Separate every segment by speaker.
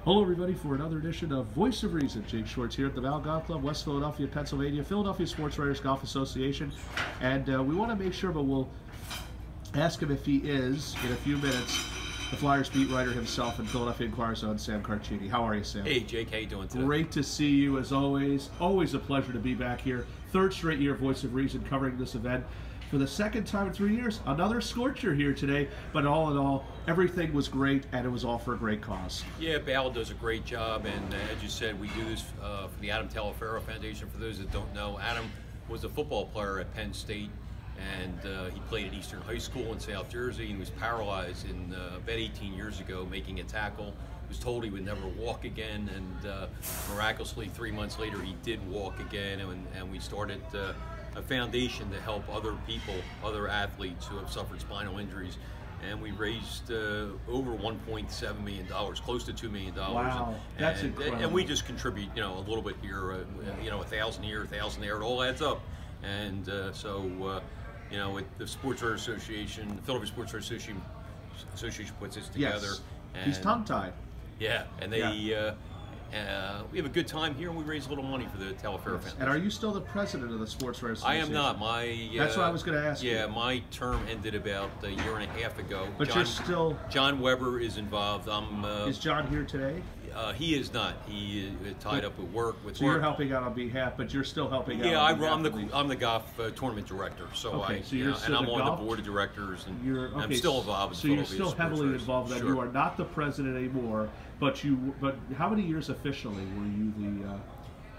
Speaker 1: Hello, everybody, for another edition of Voice of Reason. Jake Schwartz here at the Val Golf Club, West Philadelphia, Pennsylvania, Philadelphia Sports Writers Golf Association. And we want to make sure, but we'll ask him if he is, in a few minutes, the Flyers beat writer himself and Philadelphia Inquirer's own Sam Carchidi. How are you, Sam?
Speaker 2: Hey, Jake. How you doing today?
Speaker 1: Great to see you, as always. Always a pleasure to be back here. Third straight year, Voice of Reason, covering this event. For the second time in 3 years, another scorcher here today, but all in all, everything was great, and it was all for a great cause.
Speaker 2: Yeah, Val does a great job, and as you said, we do this for the Adam Talaferro Foundation. For those that don't know, Adam was a football player at Penn State, and he played at Eastern High School in South Jersey, and was paralyzed about 18 years ago making a tackle. He was told he would never walk again, and miraculously 3 months later he did walk again, and we started a foundation to help other people, other athletes who have suffered spinal injuries, and we raised over $1.7 million, close to $2 million.
Speaker 1: Wow, that's incredible.
Speaker 2: And we just contribute, a little bit here, $1,000 here, $1,000 there. It all adds up, and with the Sports Writers Association, the Philadelphia Sports Writers Association puts this together.
Speaker 1: Yes,
Speaker 2: and
Speaker 1: he's tongue-tied.
Speaker 2: Yeah, and they. We have a good time here, and we raise a little money for the Talaferro Foundation.
Speaker 1: And are you still the president of the Sports Writers Association?
Speaker 2: I am not.
Speaker 1: That's what I was going to ask you.
Speaker 2: Yeah, my term ended about a year and a half ago.
Speaker 1: But you're still...
Speaker 2: John Weber is involved.
Speaker 1: Is John here today?
Speaker 2: He is not. He is tied up with work.
Speaker 1: So you're helping out on behalf, but you're still helping out.
Speaker 2: Yeah,
Speaker 1: I'm
Speaker 2: the golf tournament director. So
Speaker 1: okay, so you're
Speaker 2: and I'm on the board of directors, and I'm still involved.
Speaker 1: So you're still heavily involved. That you are not the president anymore, but how many years officially were you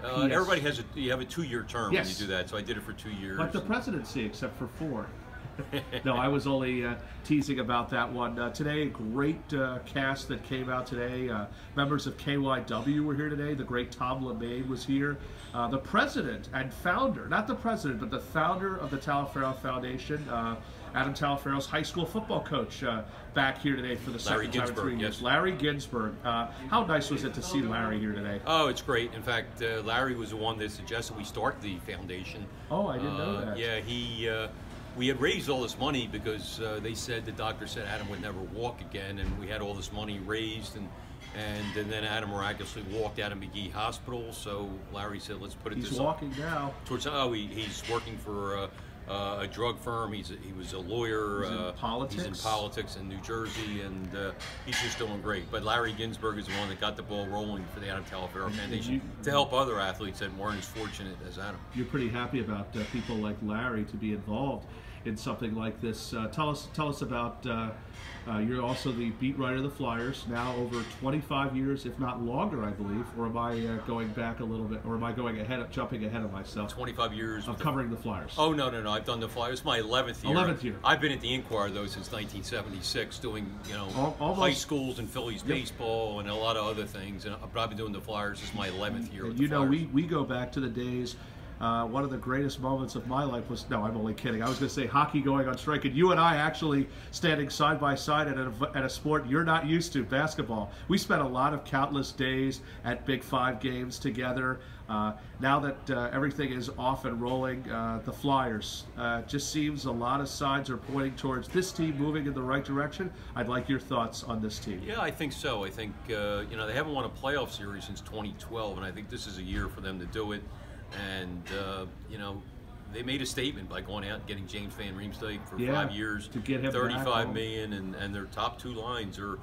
Speaker 1: the?
Speaker 2: Everybody has you have a 2-year term
Speaker 1: yes.
Speaker 2: when you do that. So I did it for 2 years.
Speaker 1: But the presidency, except for 4. No, I was only teasing about that one. Today, a great cast that came out today. Members of KYW were here today. The great Tom LeMay was here. The president and founder, not the president, but the founder of the Talaferro Foundation, Adam Talaferro's high school football coach, back here today for the second time in 3 years.
Speaker 2: Yes.
Speaker 1: Larry Ginsburg. How nice was it to see Larry here today?
Speaker 2: Oh, it's great. In fact, Larry was the one that suggested we start the foundation.
Speaker 1: Oh, I didn't know that.
Speaker 2: Yeah, we had raised all this money because the doctor said Adam would never walk again, and we had all this money raised, and then Adam miraculously walked out of McGee Hospital. So Larry said, "Let's put it this."
Speaker 1: He's walking now.
Speaker 2: He's working for a drug firm. He was a lawyer.
Speaker 1: He's in politics.
Speaker 2: He's in politics in New Jersey, and he's just doing great. But Larry Ginsburg is the one that got the ball rolling for the Adam Talaferro Foundation to help other athletes that weren't as fortunate as Adam.
Speaker 1: You're pretty happy about people like Larry to be involved in something like this. Tell us about. You're also the beat writer of the Flyers, now over 25 years, if not longer, I believe. Or am I going back a little bit? Or am I jumping ahead of myself?
Speaker 2: 25 years
Speaker 1: of covering the Flyers.
Speaker 2: Oh no! I've done the Flyers. It's my 11th year.
Speaker 1: 11th year.
Speaker 2: I've been at the Inquirer though since 1976, doing
Speaker 1: almost,
Speaker 2: high schools and Phillies baseball and a lot of other things. And I've probably been doing the Flyers. This is my 11th year.
Speaker 1: And we go back to the days. One of the greatest moments of my life was, no, I'm only kidding. I was going to say hockey going on strike, and you and I actually standing side by side at a sport you're not used to, basketball. We spent a lot of countless days at Big 5 games together. Now that everything is off and rolling, the Flyers, just seems a lot of signs are pointing towards this team moving in the right direction. I'd like your thoughts on this team.
Speaker 2: Yeah, I think so. I think, they haven't won a playoff series since 2012, and I think this is a year for them to do it. And they made a statement by going out and getting James Van Riemsdyk for 5 years,
Speaker 1: to get him
Speaker 2: $35 million, and their top 2 lines are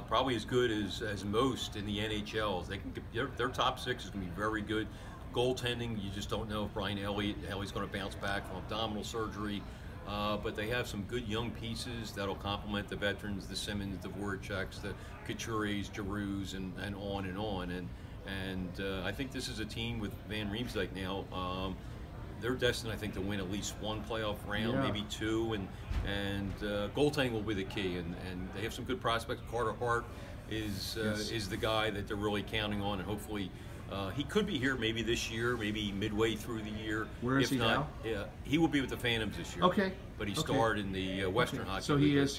Speaker 2: probably as good as most in the NHL. They can their top 6 is going to be very good. Goaltending, you just don't know if Brian Elliott's going to bounce back from abdominal surgery. But they have some good young pieces that'll complement the veterans, the Simmons, the Voraceks, the Couturiers, Giroux, and on and on. And I think this is a team with Van Riemsdyk now. They're destined, I think, to win at least 1 playoff round, maybe 2, and goaltending will be the key. And they have some good prospects. Carter Hart is the guy that they're really counting on, and hopefully he could be here maybe this year, maybe midway through the year.
Speaker 1: Where is he now?
Speaker 2: Yeah, he will be with the Phantoms this year.
Speaker 1: Okay.
Speaker 2: But he starred in the Western Hockey
Speaker 1: So
Speaker 2: League
Speaker 1: he's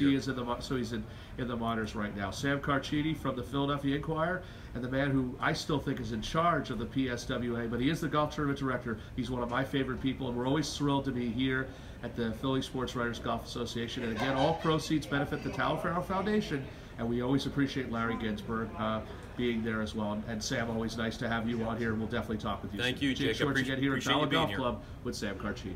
Speaker 1: in the minors right now. Sam Carchidi from the Philadelphia Inquirer, and the man who I still think is in charge of the PSWA, but he is the golf tournament director. He's one of my favorite people, and we're always thrilled to be here at the Philly Sports Writers Golf Association. And again, all proceeds benefit the Talaferro Foundation, and we always appreciate Larry Ginsburg being there as well. And Sam, always nice to have you on here. We'll definitely talk with you
Speaker 2: Thank
Speaker 1: soon.
Speaker 2: you, Jake.
Speaker 1: Shorts again here at
Speaker 2: Appreciate you
Speaker 1: Ballard
Speaker 2: being
Speaker 1: Golf
Speaker 2: here.
Speaker 1: Club with Sam Carchidi.